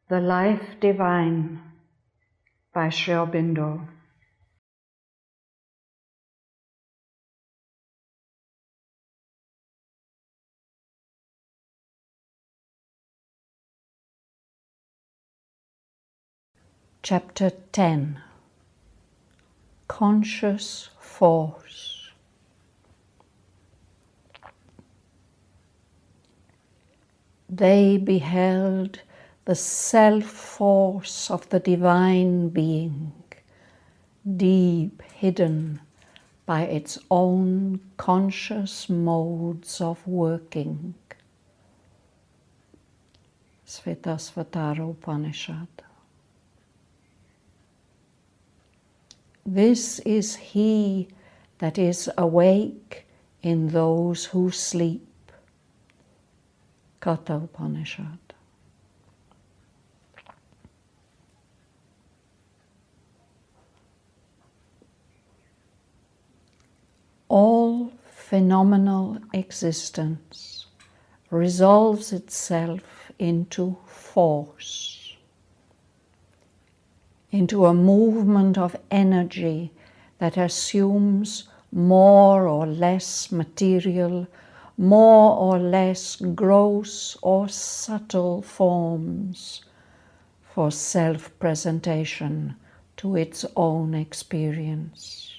The Life Divine by Aurobindo. Chapter 10. Conscious Force. They beheld the self-force of the Divine Being, deep hidden by its own conscious modes of working. Svetasvatara Upanishad. This is he that is awake in those who sleep. Katha Upanishad. All phenomenal existence resolves itself into force, into a movement of energy that assumes more or less material, more or less gross or subtle forms for self-presentation to its own experience.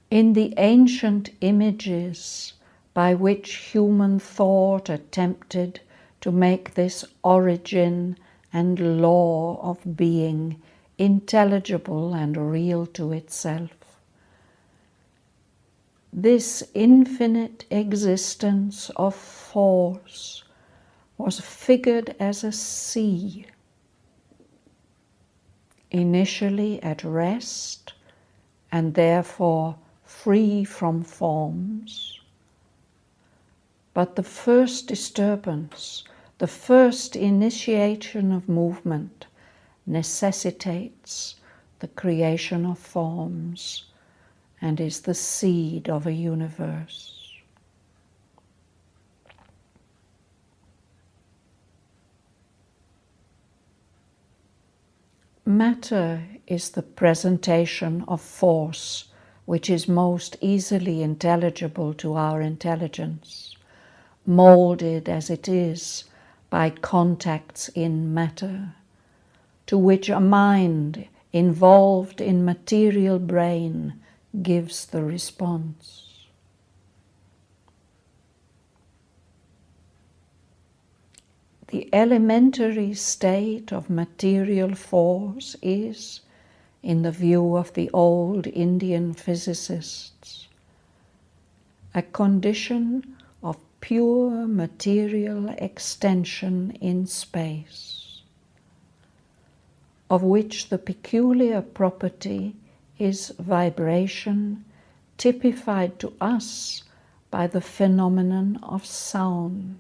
In the ancient images by which human thought attempted to make this origin and law of being intelligible and real to itself, this infinite existence of force was figured as a sea, initially at rest and therefore free from forms. But the first disturbance, the first initiation of movement, necessitates the creation of forms and is the seed of a universe. Matter is the presentation of force which is most easily intelligible to our intelligence, molded as it is by contacts in matter, to which a mind involved in material brain gives the response. The elementary state of material force is, in the view of the old Indian physicists, a condition of pure material extension in space, of which the peculiar property is vibration, typified to us by the phenomenon of sound.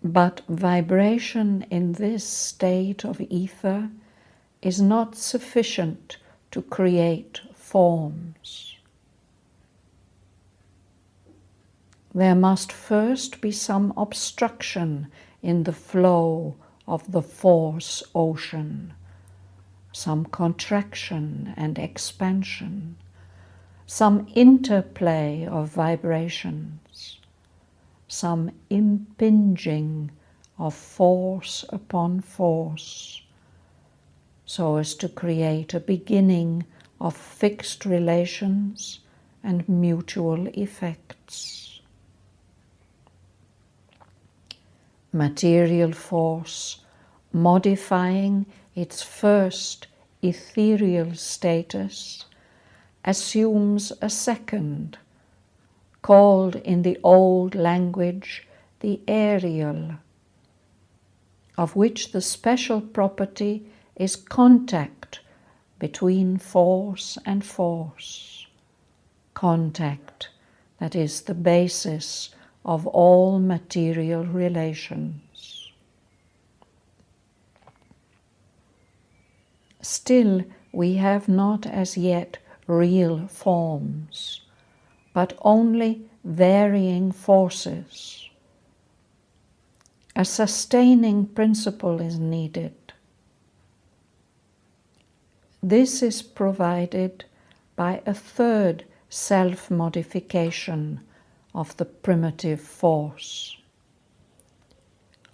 But vibration in this state of ether is not sufficient to create forms. There must first be some obstruction in the flow of the force ocean, some contraction and expansion, some interplay of vibrations, some impinging of force upon force, so as to create a beginning of fixed relations and mutual effects. Material force, modifying its first ethereal status, assumes a second, called in the old language the aerial, of which the special property is contact between force and force, contact that is the basis of all material relations. Still, we have not as yet real forms, but only varying forces. A sustaining principle is needed. This is provided by a third self-modification of the primitive force,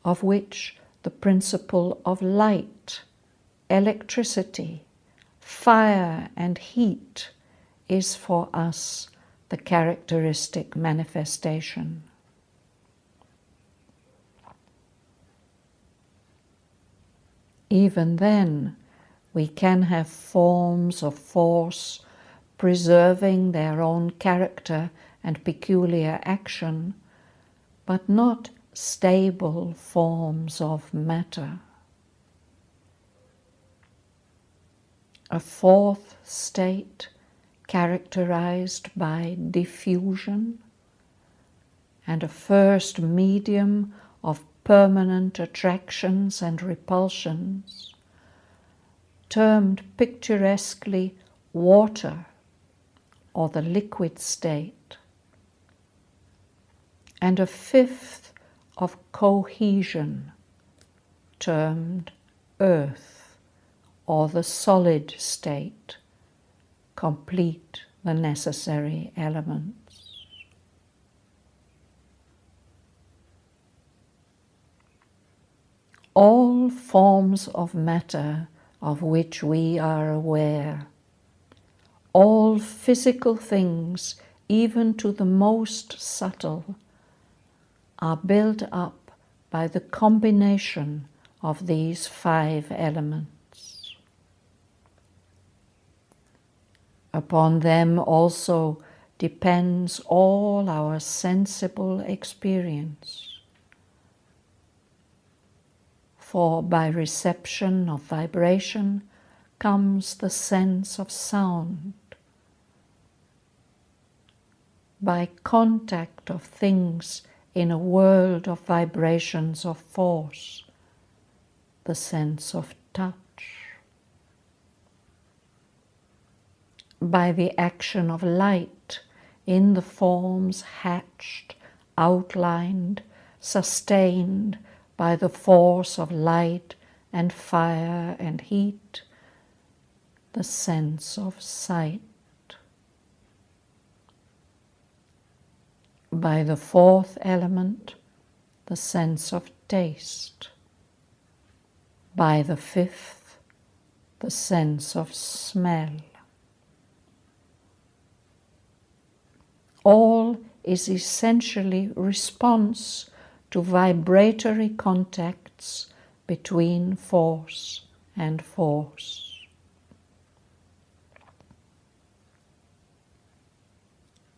of which the principle of light, electricity, fire and heat is for us the characteristic manifestation. Even then, we can have forms of force preserving their own character and peculiar action, but not stable forms of matter. A fourth state, characterized by diffusion, and a first medium of permanent attractions and repulsions, termed picturesquely water, or the liquid state, and a fifth of cohesion, termed earth, or the solid state, complete the necessary elements. All forms of matter of which we are aware, all physical things, even to the most subtle, are built up by the combination of these 5 elements. Upon them also depends all our sensible experience. For by reception of vibration comes the sense of sound. By contact of things in a world of vibrations of force, the sense of touch. By the action of light in the forms hatched, outlined, sustained by the force of light and fire and heat, the sense of sight. By the 4th element, the sense of taste. By the 5th, the sense of smell. All is essentially response to vibratory contacts between force and force.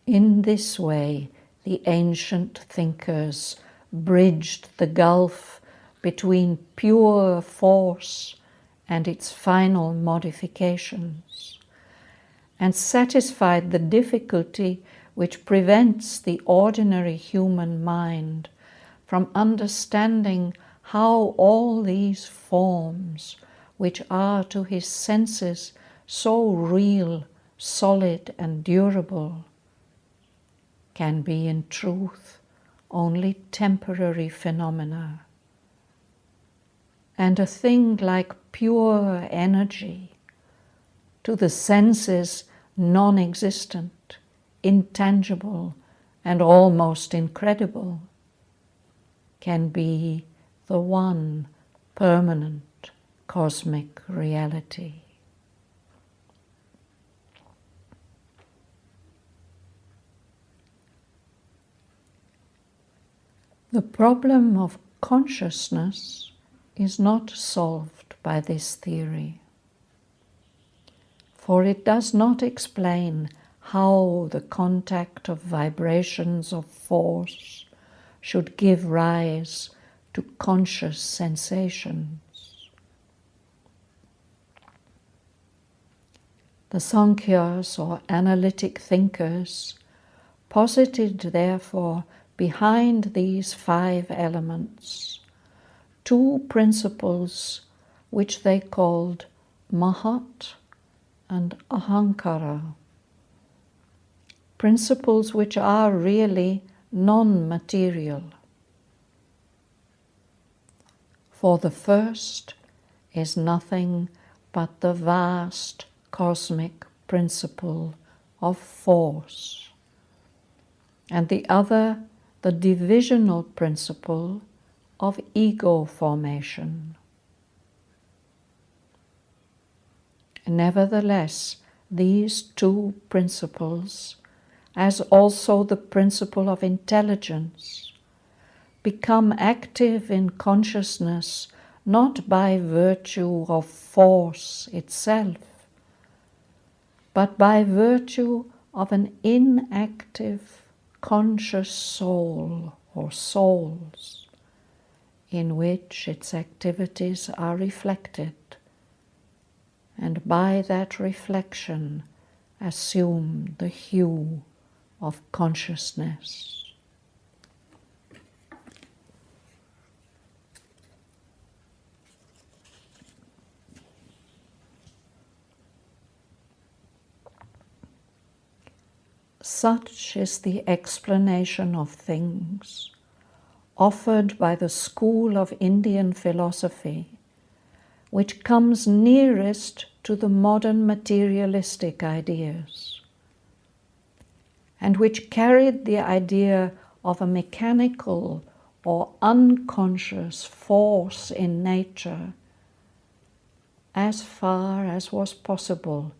In this way, the ancient thinkers bridged the gulf between pure force and its final modifications, and satisfied the difficulty which prevents the ordinary human mind from understanding how all these forms, which are to his senses so real, solid and durable, can be in truth only temporary phenomena, and a thing like pure energy, to the senses non-existent, intangible and almost incredible, can be the one permanent cosmic reality. The problem of consciousness is not solved by this theory, for it does not explain how the contact of vibrations of force should give rise to conscious sensations. The Sankhyas, or analytic thinkers, posited therefore behind these 5 elements 2 principles which they called – Mahat and Ahankara. principles which are really non-material. For the first is nothing but the vast cosmic principle of force, and the other the divisional principle of ego formation. Nevertheless, these two principles, as also the principle of intelligence, become active in consciousness not by virtue of force itself, but by virtue of an inactive conscious soul or souls, in which its activities are reflected, and by that reflection assume the hue of consciousness. Such is the explanation of things offered by the school of Indian philosophy, which comes nearest to the modern materialistic ideas, and which carried the idea of a mechanical or unconscious force in nature as far as was possible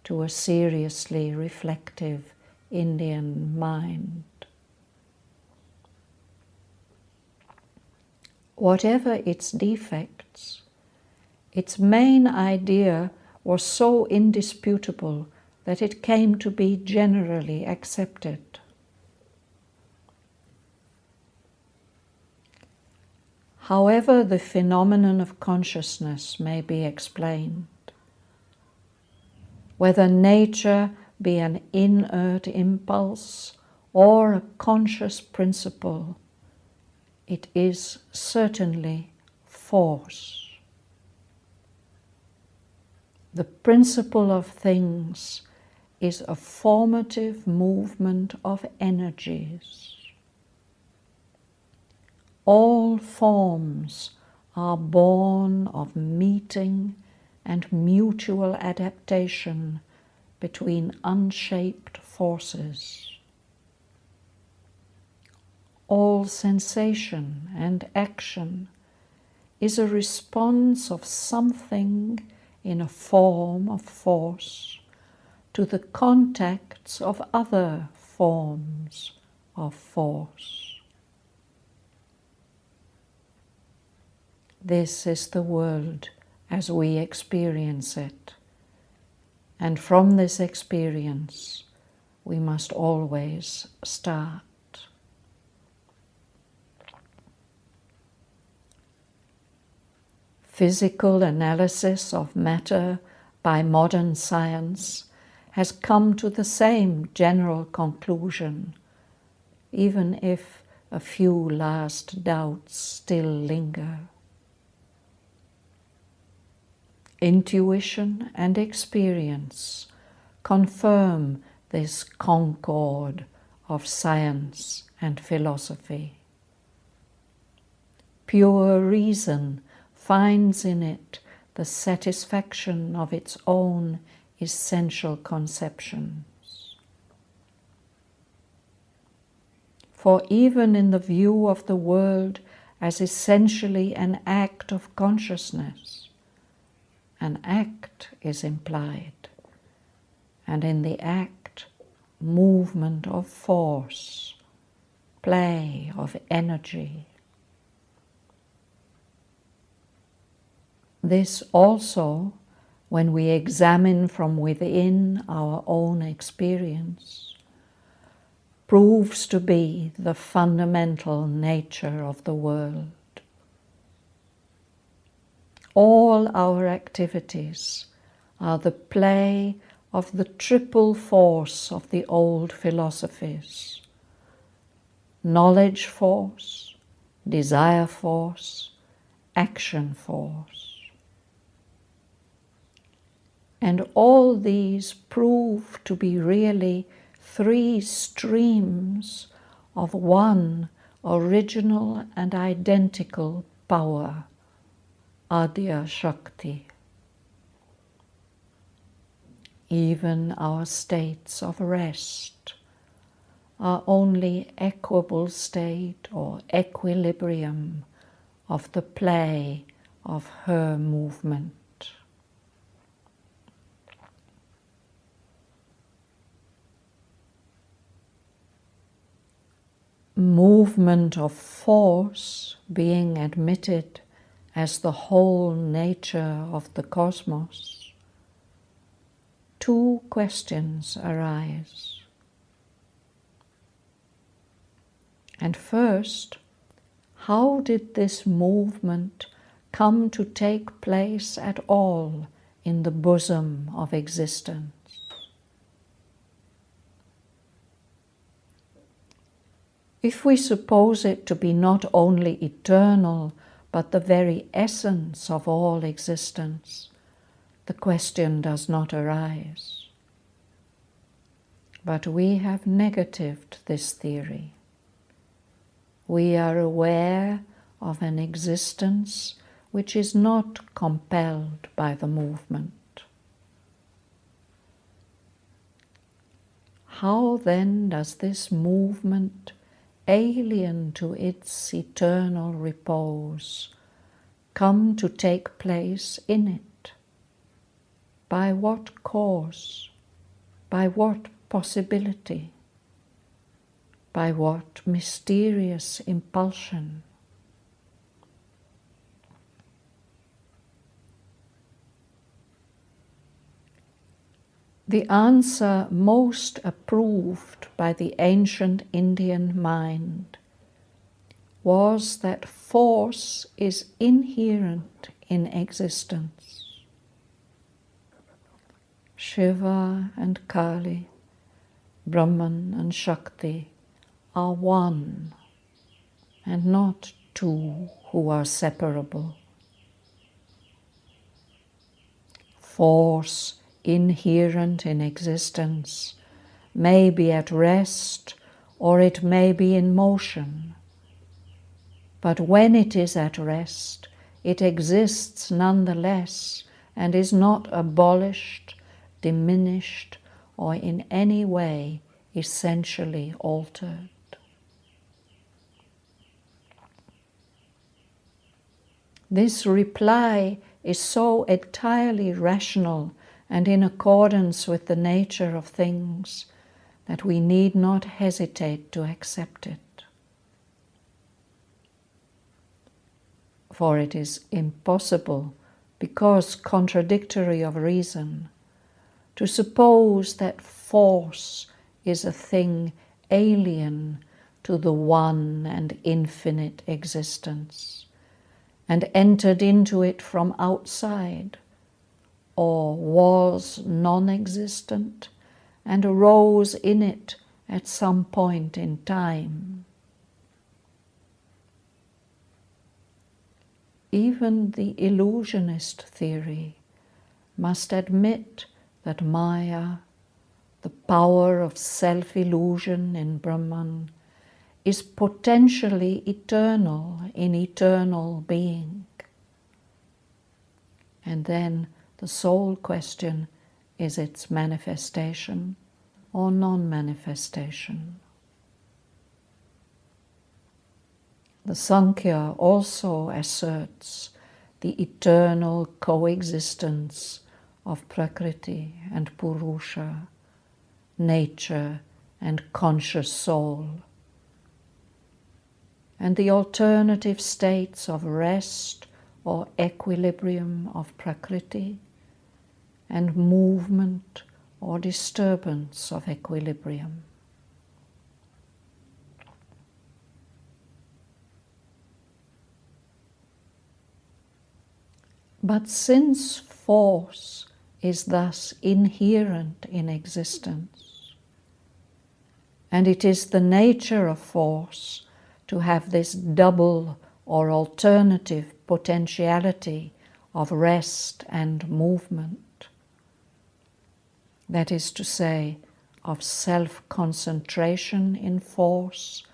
to a seriously reflective Indian mind. Whatever its defects, its main idea was so indisputable that it came to be generally accepted. However the phenomenon of consciousness may be explained, whether nature be an inert impulse or a conscious principle, it is certainly force. The principle of things is a formative movement of energies. All forms are born of meeting and mutual adaptation between unshaped forces. All sensation and action is a response of something in a form of force to the contacts of other forms of force. This is the world as we experience it. And from this experience, we must always start. Physical analysis of matter by modern science has come to the same general conclusion, even if a few last doubts still linger. Intuition and experience confirm this concord of science and philosophy. Pure reason finds in it the satisfaction of its own essential conceptions. For even in the view of the world as essentially an act of consciousness, an act is implied, and in the act, movement of force, play of energy. This also, when we examine from within our own experience, proves to be the fundamental nature of the world. All our activities are the play of the triple force of the old philosophies: knowledge force, desire force, action force. And all these prove to be really three streams of one original and identical power, Adya Shakti. Even our states of rest are only equable state or equilibrium of the play of her movement. Movement of force being admitted as the whole nature of the cosmos, two questions arise. And first, how did this movement come to take place at all in the bosom of existence? If we suppose it to be not only eternal, but the very essence of all existence, the question does not arise. But we have negatived this theory. We are aware of an existence which is not compelled by the movement. How then does this movement, alien to its eternal repose, come to take place in it? By what cause? By what possibility? By what mysterious impulsion? The answer most approved by the ancient Indian mind was that force is inherent in existence. Shiva and Kali, Brahman and Shakti are one, and not two who are separable. Force inherent in existence may be at rest or it may be in motion. But when it is at rest, it exists nonetheless and is not abolished, diminished, or in any way essentially altered. This reply is so entirely rational and in accordance with the nature of things that we need not hesitate to accept it. For it is impossible, because contradictory of reason, to suppose that force is a thing alien to the one and infinite existence, and entered into it from outside, or was non-existent and arose in it at some point in time. Even the illusionist theory must admit that Maya, the power of self-illusion in Brahman, is potentially eternal in eternal being. And then the sole question is its manifestation or non-manifestation. The Sankhya also asserts the eternal coexistence of Prakriti and Purusha, nature and conscious soul, and the alternative states of rest or equilibrium of Prakriti and movement or disturbance of equilibrium. But since force is thus inherent in existence, and it is the nature of force to have this double or alternative potentiality of rest and movement, that is to say, of self-concentration in force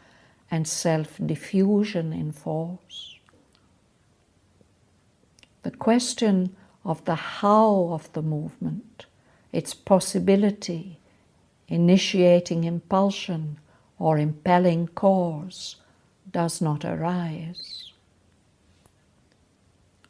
and self-diffusion in force. The question of the how of the movement, its possibility, initiating impulsion or impelling cause, does not arise.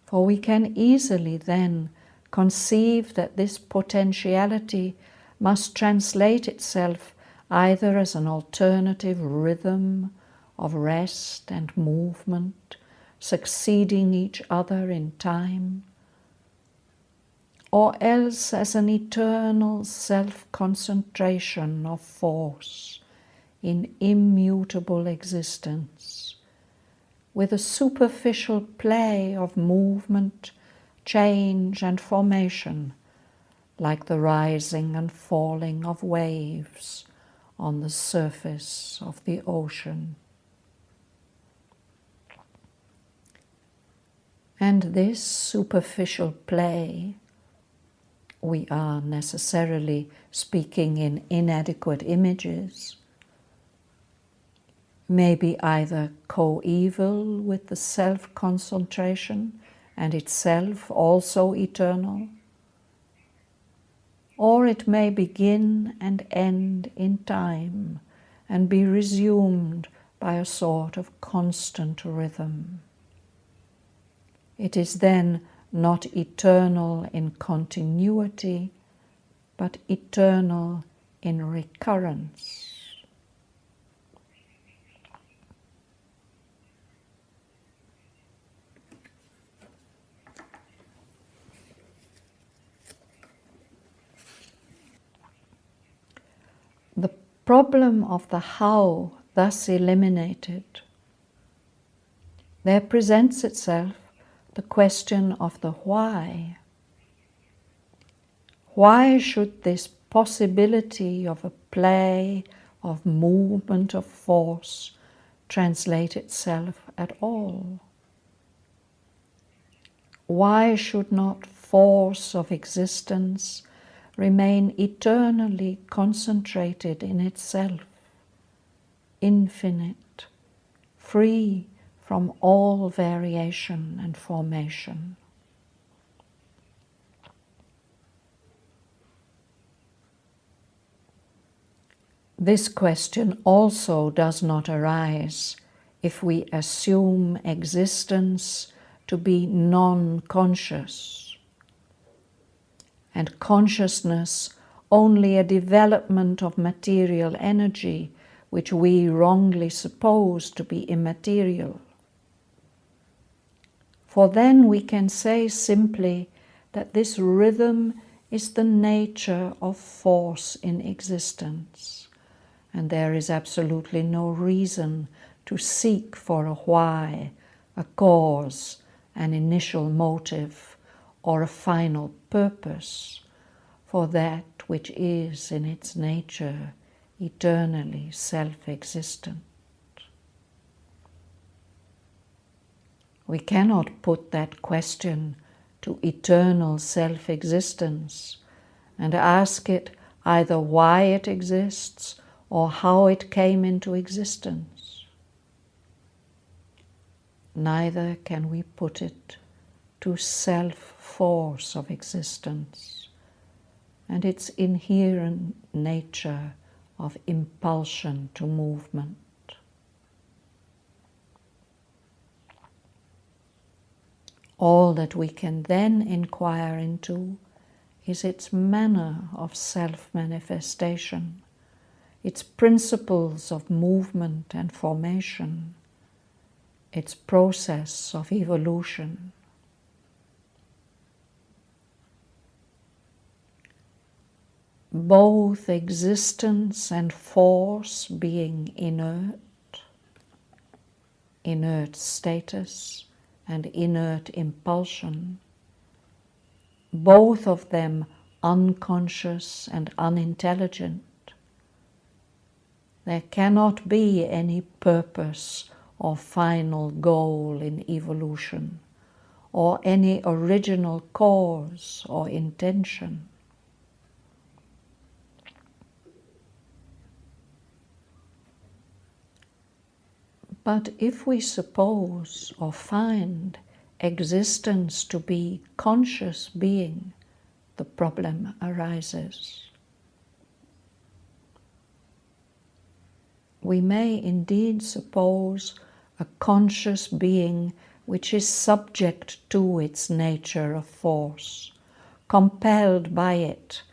For we can easily then conceive that this potentiality must translate itself either as an alternative rhythm of rest and movement, succeeding each other in time, or else as an eternal self-concentration of force in immutable existence, with a superficial play of movement, change and formation, like the rising and falling of waves on the surface of the ocean. And this superficial play, we are necessarily speaking in inadequate images, may be either coeval with the self-concentration and itself also eternal, or it may begin and end in time and be resumed by a sort of constant rhythm. It is then not eternal in continuity, but eternal in recurrence. The problem of the how thus eliminated, there presents itself the question of the why. Why should this possibility of a play, of movement, of force translate itself at all? Why should not force of existence remain eternally concentrated in itself, infinite, free from all variation and formation? This question also does not arise if we assume existence to be non-conscious, and consciousness only a development of material energy which we wrongly suppose to be immaterial. For then we can say simply that this rhythm is the nature of force in existence, and there is absolutely no reason to seek for a why, a cause, an initial motive, or a final purpose for that which is in its nature eternally self-existent. We cannot put that question to eternal self-existence and ask it either why it exists or how it came into existence. Neither can we put it to self-force of existence and its inherent nature of impulsion to movement. All that we can then inquire into is its manner of self-manifestation, its principles of movement and formation, its process of evolution. Both existence and force being inert status and inert impulsion, both of them unconscious and unintelligent. There cannot be any purpose or final goal in evolution, or any original cause or intention. But if we suppose or find existence to be conscious being, the problem arises. We may indeed suppose a conscious being which is subject to its nature of force, compelled by it,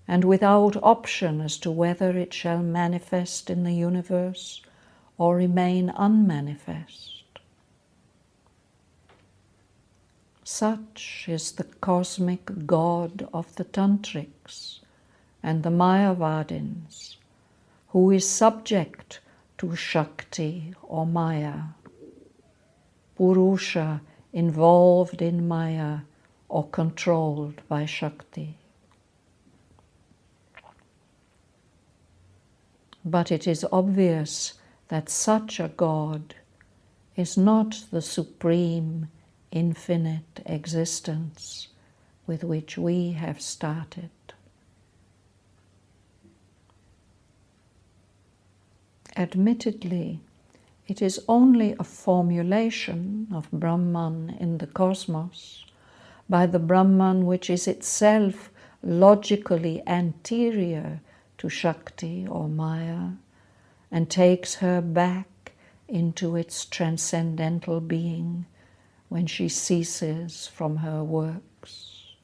and without option as to whether it shall manifest in the universe or remain unmanifest. Such is the cosmic God of the Tantrics and the Mayavadins, who is subject to Shakti or Maya, Purusha involved in Maya or controlled by Shakti. But it is obvious that such a God is not the supreme, infinite existence with which we have started. Admittedly, it is only a formulation of Brahman in the cosmos by the Brahman which is itself logically anterior to Shakti or Maya and takes her back into its transcendental being when she ceases from her works.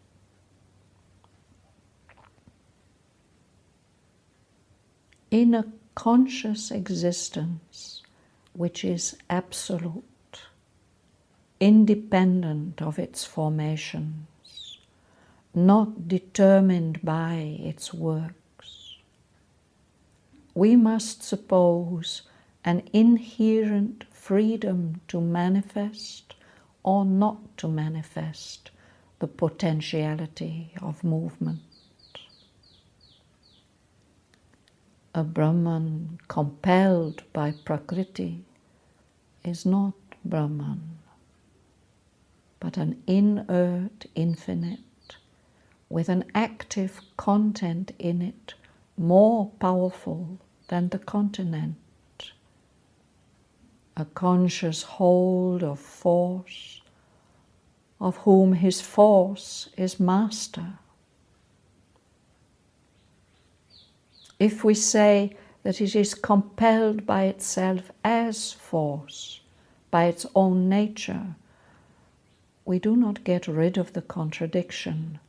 In a conscious existence which is absolute, independent of its formations, not determined by its works, we must suppose an inherent freedom to manifest or not to manifest the potentiality of movement. A Brahman compelled by Prakriti is not Brahman, but an inert infinite with an active content in it more powerful than the continent, a conscious hold of force, of whom his force is master. If we say that it is compelled by itself as force, by its own nature, we do not get rid of the contradiction,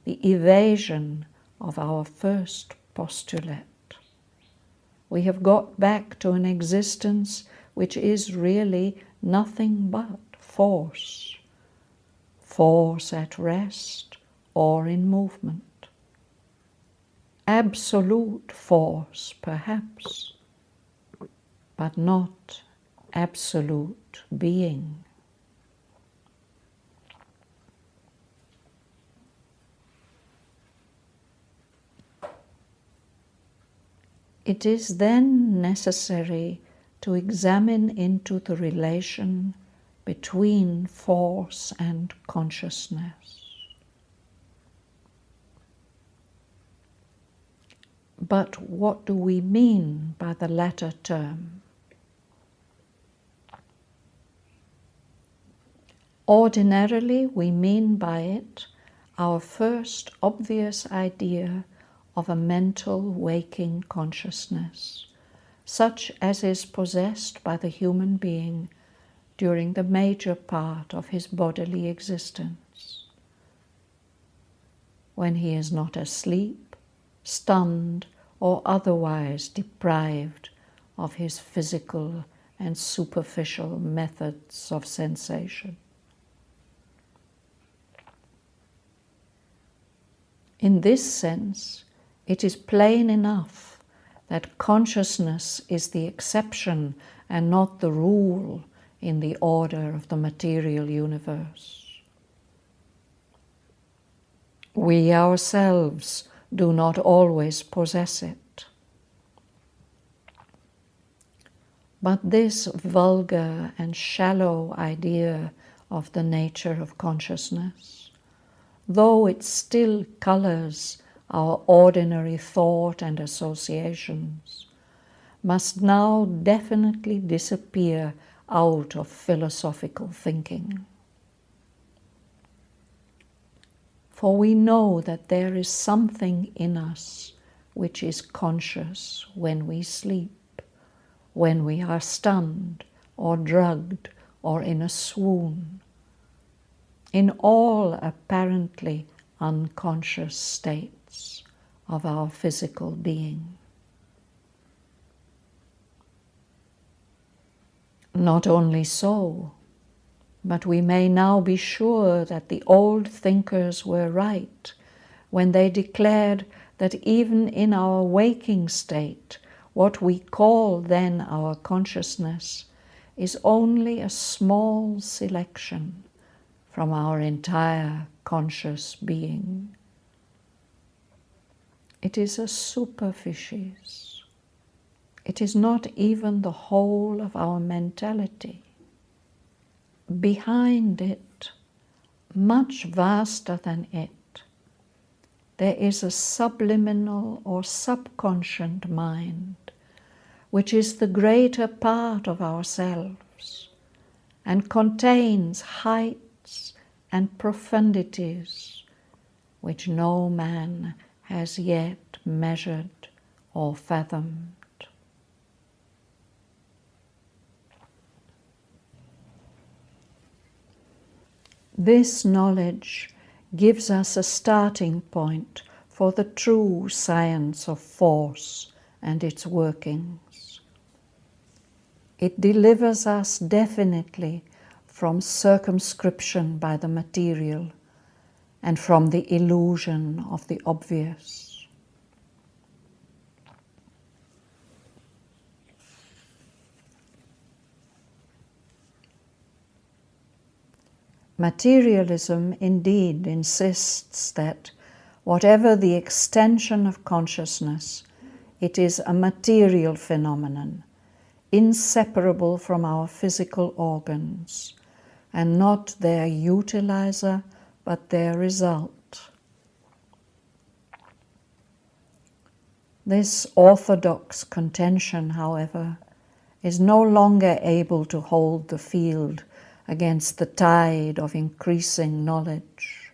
the evasion of our first postulate. We have got back to an existence which is really nothing but force, force at rest or in movement. Absolute force, perhaps, but not absolute being. It is then necessary to examine into the relation between force and consciousness. But what do we mean by the latter term? Ordinarily, we mean by it our first obvious idea of a mental waking consciousness, such as is possessed by the human being during the major part of his bodily existence, when he is not asleep, stunned, or otherwise deprived of his physical and superficial methods of sensation. In this sense, it is plain enough that consciousness is the exception and not the rule in the order of the material universe. We ourselves do not always possess it. But this vulgar and shallow idea of the nature of consciousness, though it still colors our ordinary thought and associations, must now definitely disappear out of philosophical thinking. For we know that there is something in us which is conscious when we sleep, when we are stunned or drugged or in a swoon, in all apparently unconscious states of our physical being. Not only so, but we may now be sure that the old thinkers were right when they declared that even in our waking state, what we call then our consciousness is only a small selection from our entire conscious being. It is a superficies. It is not even the whole of our mentality. Behind it, much vaster than it, there is a subliminal or subconscient mind, which is the greater part of ourselves and contains heights and profundities which no man has yet measured or fathomed. This knowledge gives us a starting point for the true science of force and its workings. It delivers us definitely from circumscription by the material and from the illusion of the obvious. Materialism indeed insists that whatever the extension of consciousness, it is a material phenomenon, inseparable from our physical organs, and not their utilizer, but their result. This orthodox contention, however, is no longer able to hold the field against the tide of increasing knowledge.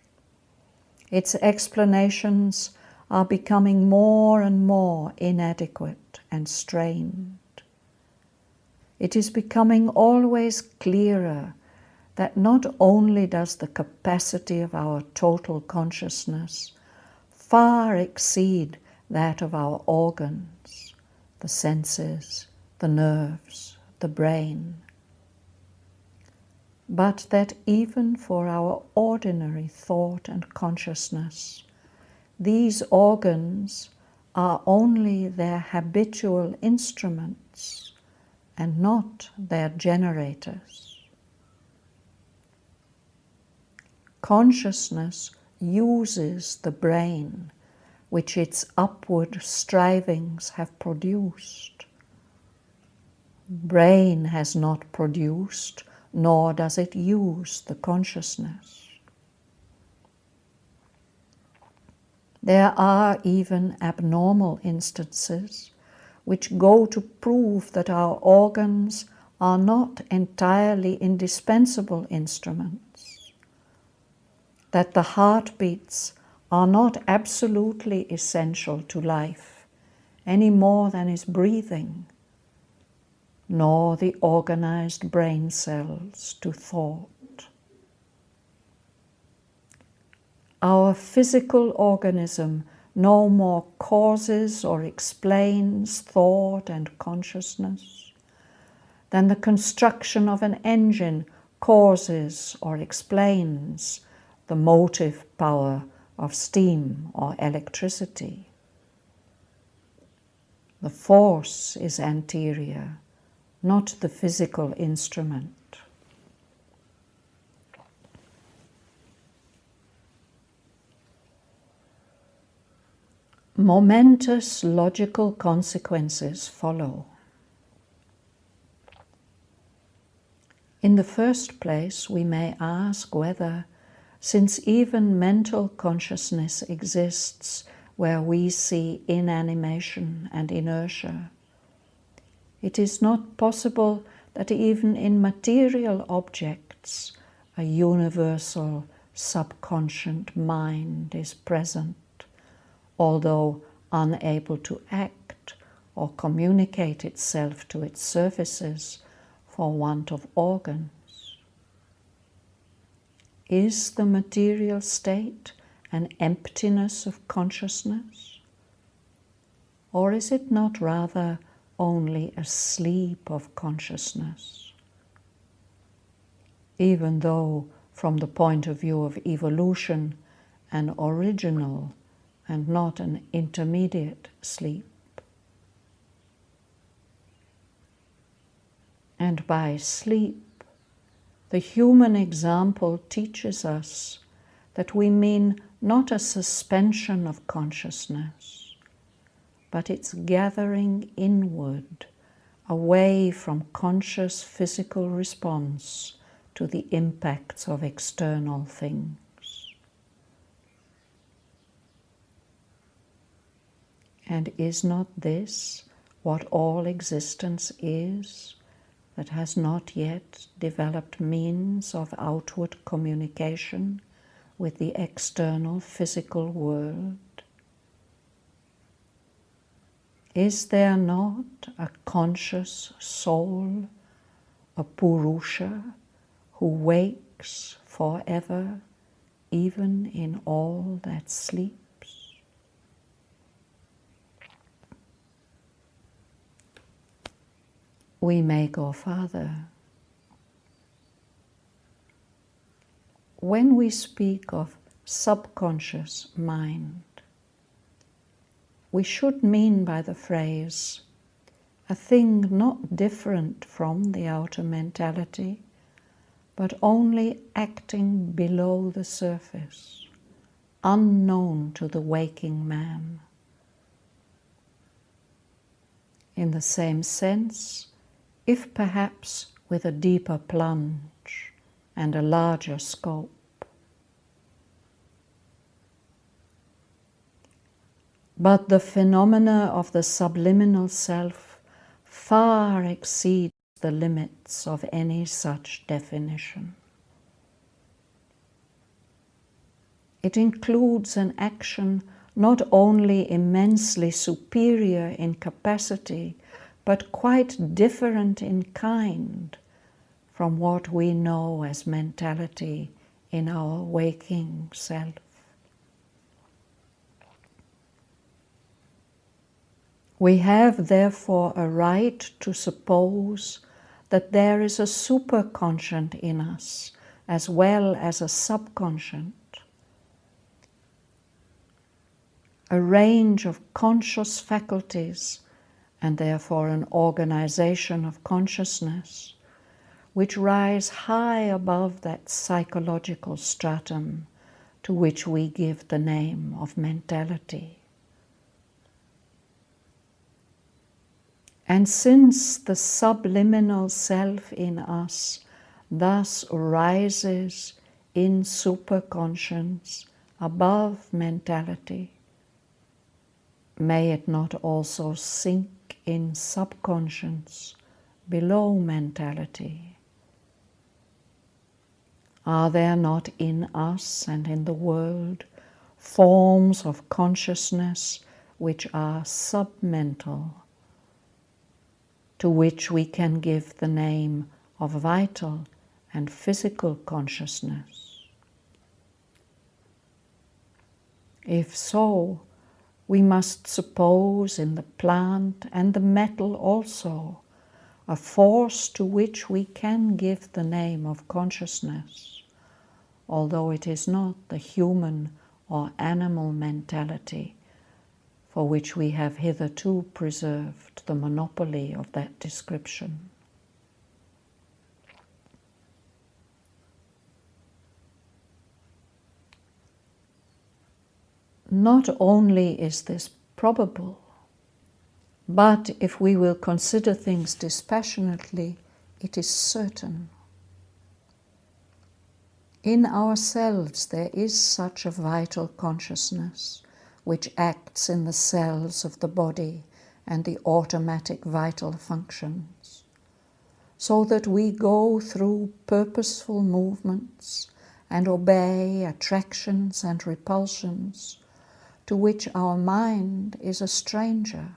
Its explanations are becoming more and more inadequate and strained. It is becoming always clearer that not only does the capacity of our total consciousness far exceed that of our organs, the senses, the nerves, the brain, but that even for our ordinary thought and consciousness, these organs are only their habitual instruments and not their generators. Consciousness uses the brain which its upward strivings have produced. Brain has not produced, nor does it use the consciousness. There are even abnormal instances which go to prove that our organs are not entirely indispensable instruments, that the heartbeats are not absolutely essential to life, any more than is breathing, nor the organized brain cells to thought. Our physical organism no more causes or explains thought and consciousness than the construction of an engine causes or explains the motive power of steam or electricity. The force is anterior, not the physical instrument. Momentous logical consequences follow. In the first place, we may ask whether, since even mental consciousness exists where we see inanimation and inertia, It is not possible that even in material objects a universal subconscient mind is present, although unable to act or communicate itself to its surfaces for want of organs. Is the material state an emptiness of consciousness? Or is it not rather only a sleep of consciousness? Even though, from the point of view of evolution, an original and not an intermediate sleep. And by sleep, the human example teaches us that we mean not a suspension of consciousness, but its gathering inward, away from conscious physical response to the impacts of external things. And is not this what all existence is, that has not yet developed means of outward communication with the external physical world? Is there not a conscious soul, a Purusha, who wakes forever, even in all that sleeps? We may go further. When we speak of subconscious mind, we should mean by the phrase a thing not different from the outer mentality, but only acting below the surface, unknown to the waking man. In the same sense, if perhaps with a deeper plunge and a larger scope. But the phenomena of the subliminal self far exceed the limits of any such definition. It includes an action not only immensely superior in capacity, but quite different in kind from what we know as mentality in our waking self. We have therefore a right to suppose that there is a superconscient in us as well as a subconscient, a range of conscious faculties and therefore an organization of consciousness which rise high above that psychological stratum to which we give the name of mentality. And since the subliminal self in us thus rises in superconscience above mentality, may it not also sink in subconscience below mentality? Are there not in us and in the world forms of consciousness which are submental, to which we can give the name of vital and physical consciousness? If so, we must suppose in the plant and the metal also a force to which we can give the name of consciousness, although it is not the human or animal mentality for which we have hitherto preserved the monopoly of that description. Not only is this probable, but if we will consider things dispassionately, it is certain. In ourselves there is such a vital consciousness which acts in the cells of the body and the automatic vital functions, so that we go through purposeful movements and obey attractions and repulsions to which our mind is a stranger.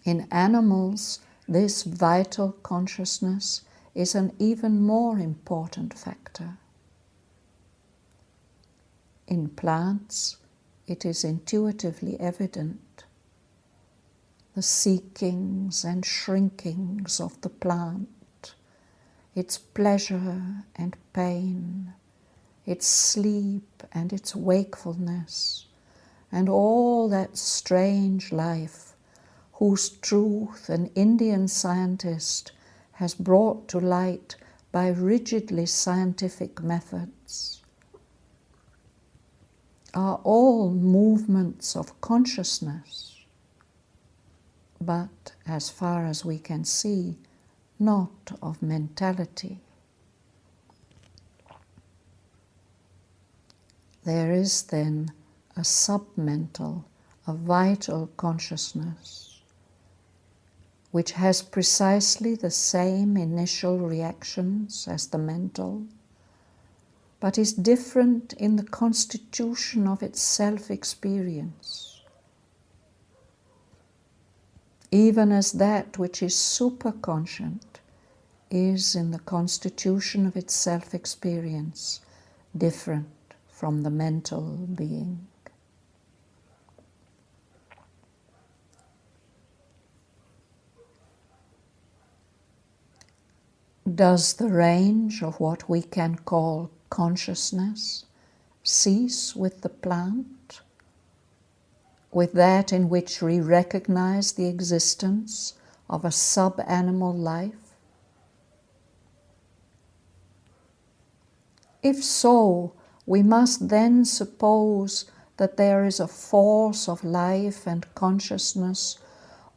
In animals, this vital consciousness is an even more important factor. In plants, it is intuitively evident. The seekings and shrinkings of the plant, its pleasure and pain, its sleep and its wakefulness, and all that strange life whose truth an Indian scientist has brought to light by rigidly scientific methods, are all movements of consciousness, but, as far as we can see, not of mentality. There is then a submental, a vital consciousness, which has precisely the same initial reactions as the mental, but is different in the constitution of its self-experience. Even as that which is superconscient is in the constitution of its self-experience different from the mental being. Does the range of what we can call consciousness cease with the plant, with that in which we recognize the existence of a sub-animal life? If so, we must then suppose that there is a force of life and consciousness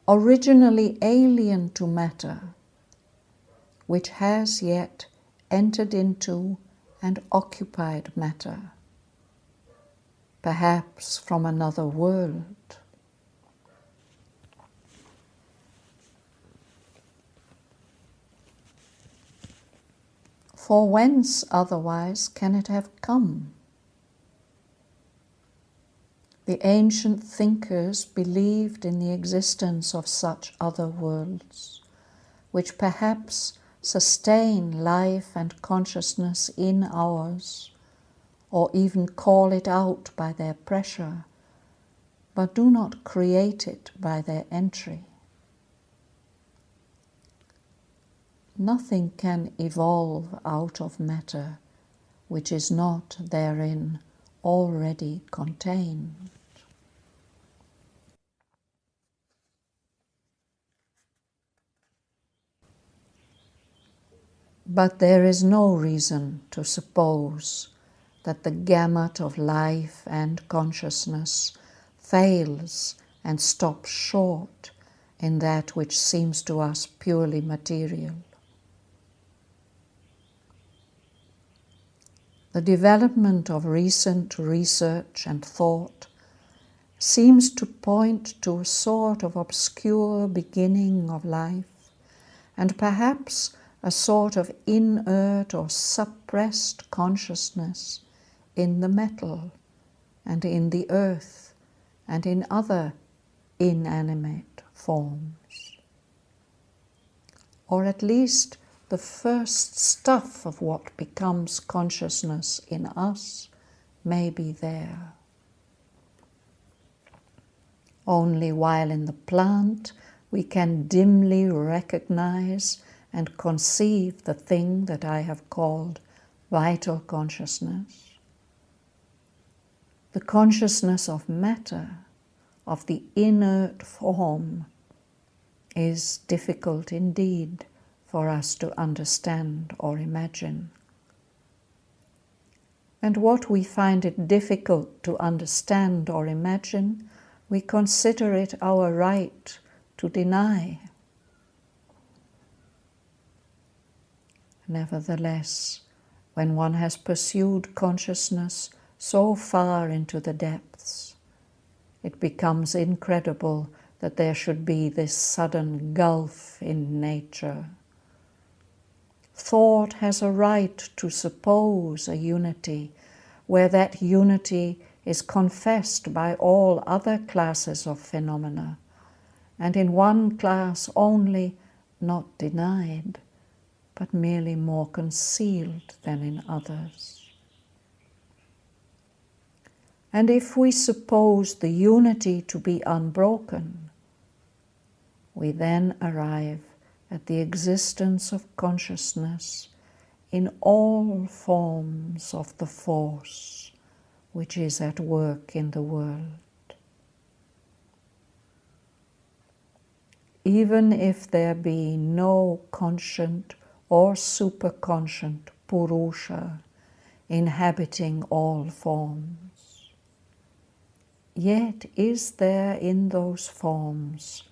originally alien to matter, which has yet entered into and occupied matter, perhaps from another world. For whence otherwise can it have come? The ancient thinkers believed in the existence of such other worlds, which perhaps sustain life and consciousness in ours, or even call it out by their pressure, but do not create it by their entry. Nothing can evolve out of matter which is not therein already contained. But there is no reason to suppose that the gamut of life and consciousness fails and stops short in that which seems to us purely material. The development of recent research and thought seems to point to a sort of obscure beginning of life, and perhaps a sort of inert or suppressed consciousness in the metal and in the earth and in other inanimate forms. Or at least the first stuff of what becomes consciousness in us may be there. Only while in the plant we can dimly recognize and conceive the thing that I have called vital consciousness. The consciousness of matter, of the inert form, is difficult indeed for us to understand or imagine. And what we find it difficult to understand or imagine, we consider it our right to deny. Nevertheless, when one has pursued consciousness so far into the depths, it becomes incredible that there should be this sudden gulf in nature. Thought has a right to suppose a unity, where that unity is confessed by all other classes of phenomena, and in one class only not denied, but merely more concealed than in others. And if we suppose the unity to be unbroken, we then arrive at the existence of consciousness in all forms of the force which is at work in the world. Even if there be no conscient or superconscient Purusha inhabiting all forms, yet is there in those forms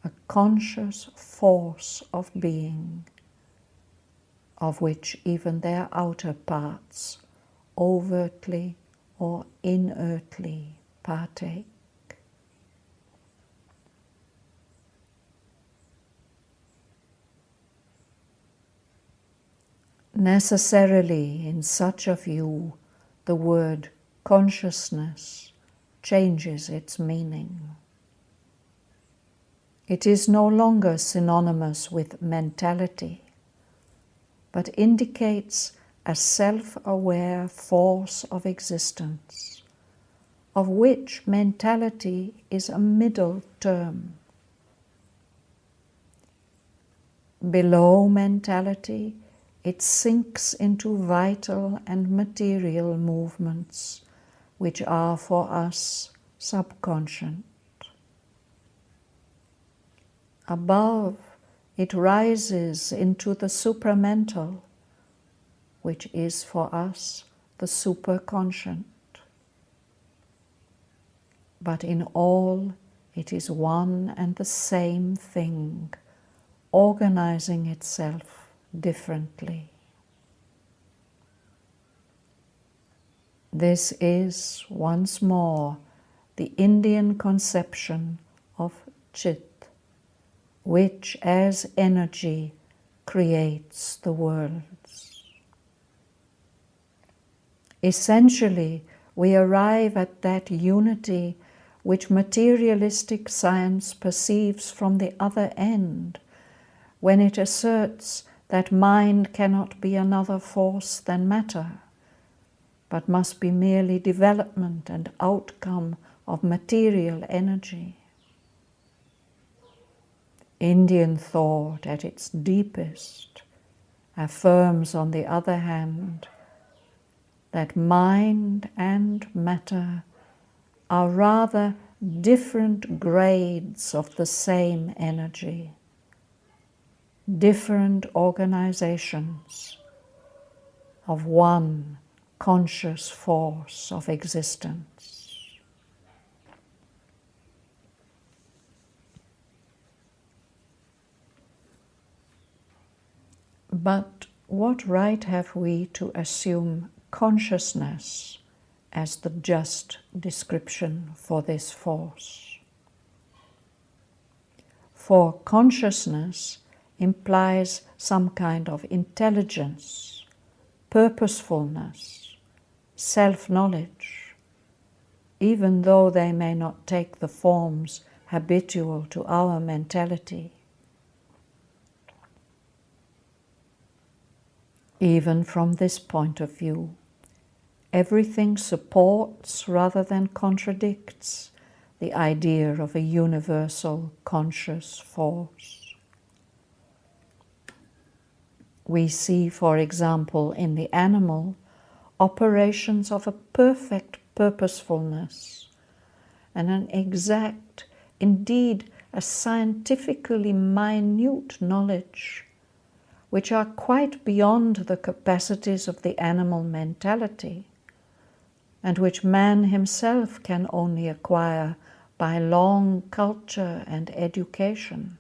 a conscious force of being, of which even their outer parts overtly or inertly partake. Necessarily, in such a view, the word consciousness changes its meaning. It is no longer synonymous with mentality, but indicates a self-aware force of existence, of which mentality is a middle term. Below mentality, it sinks into vital and material movements, which are for us subconscient. Above, it rises into the supramental, which is for us the superconscient. But in all, it is one and the same thing, organizing itself differently. This is, once more, the Indian conception of Chit, which as energy creates the worlds. Essentially, we arrive at that unity which materialistic science perceives from the other end, when it asserts that mind cannot be another force than matter, but must be merely development and outcome of material energy. Indian thought, at its deepest, affirms, on the other hand, that mind and matter are rather different grades of the same energy, different organizations of one conscious force of existence. But what right have we to assume consciousness as the just description for this force? For consciousness implies some kind of intelligence, purposefulness, self-knowledge, even though they may not take the forms habitual to our mentality. Even from this point of view, everything supports rather than contradicts the idea of a universal conscious force. We see, for example, in the animal, operations of a perfect purposefulness and an exact, indeed a scientifically minute knowledge, which are quite beyond the capacities of the animal mentality, and which man himself can only acquire by long culture and education,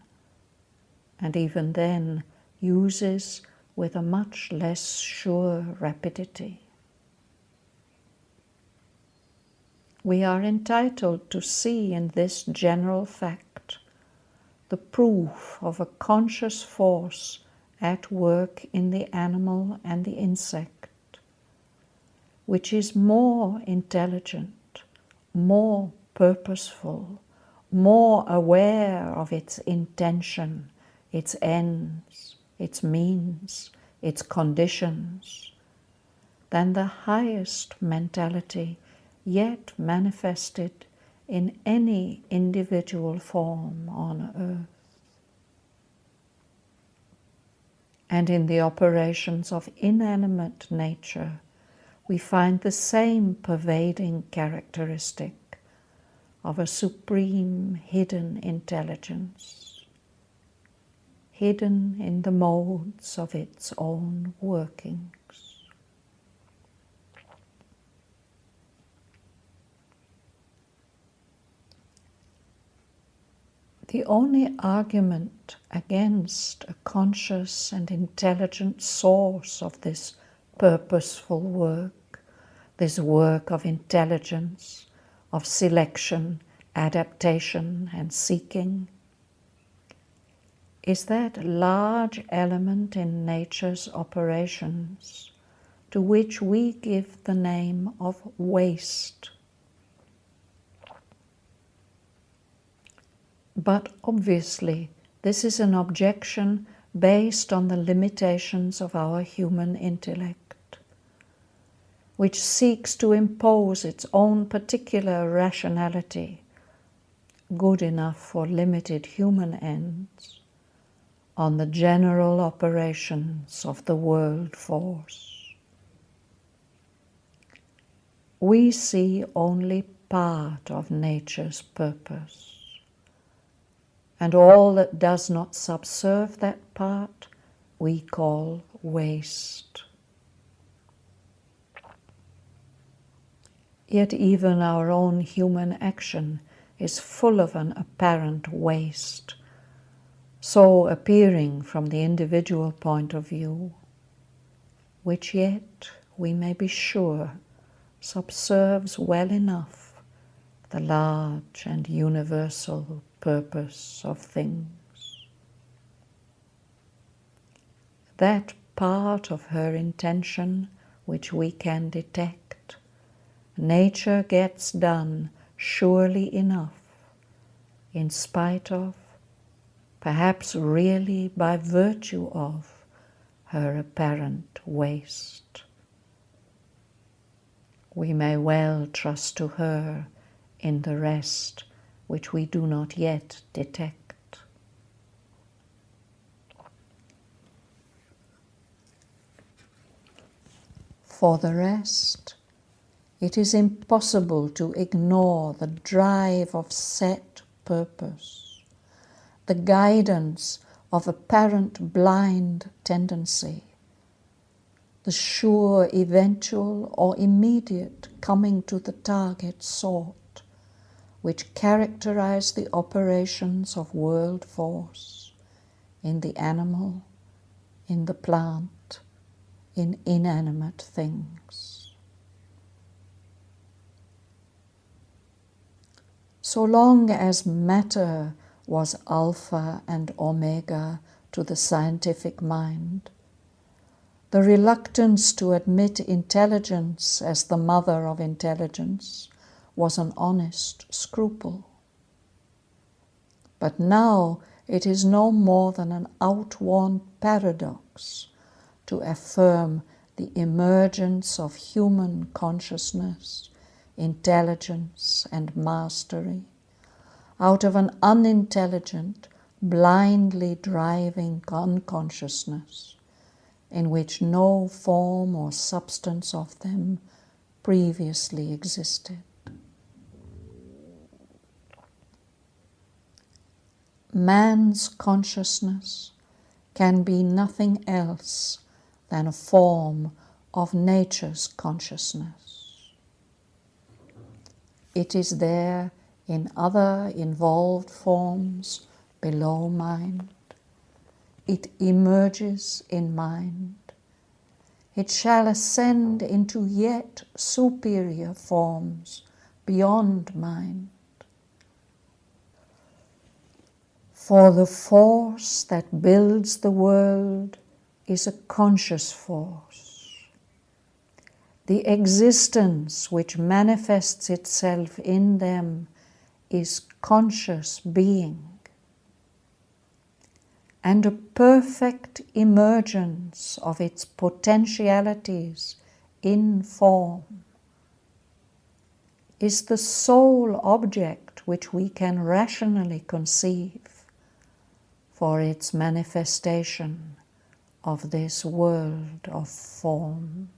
and even then uses with a much less sure rapidity. we are entitled to see in this general fact the proof of a conscious force at work in the animal and the insect, which is more intelligent, more purposeful, more aware of its intention, its ends, its means, its conditions, than the highest mentality yet manifested in any individual form on earth. And in the operations of inanimate nature, we find the same pervading characteristic of a supreme hidden intelligence, hidden in the modes of its own workings. The only argument against a conscious and intelligent source of this purposeful work, this work of intelligence, of selection, adaptation, and seeking, is that large element in nature's operations to which we give the name of waste. But obviously, this is an objection based on the limitations of our human intellect, which seeks to impose its own particular rationality, good enough for limited human ends, on the general operations of the world force. We see only part of nature's purpose, and all that does not subserve that part we call waste. Yet even our own human action is full of an apparent waste, so appearing from the individual point of view, which yet, we may be sure, subserves well enough the large and universal purpose of things. That part of her intention which we can detect, nature gets done surely enough, in spite of, perhaps really by virtue of, her apparent waste. We may well trust to her in the rest which we do not yet detect. For the rest, it is impossible to ignore the drive of set purpose, the guidance of apparent blind tendency, the sure eventual or immediate coming to the target sought, which characterize the operations of world force in the animal, in the plant, in inanimate things. So long as matter was alpha and omega to the scientific mind, the reluctance to admit intelligence as the mother of intelligence was an honest scruple. But now it is no more than an outworn paradox to affirm the emergence of human consciousness, intelligence, and mastery out of an unintelligent, blindly driving unconsciousness in which no form or substance of them previously existed. Man's consciousness can be nothing else than a form of nature's consciousness. It is there in other involved forms below mind. It emerges in mind. It shall ascend into yet superior forms beyond mind. For the force that builds the world is a conscious force. The existence which manifests itself in them is conscious being. And a perfect emergence of its potentialities in form is the sole object which we can rationally conceive for its manifestation of this world of form.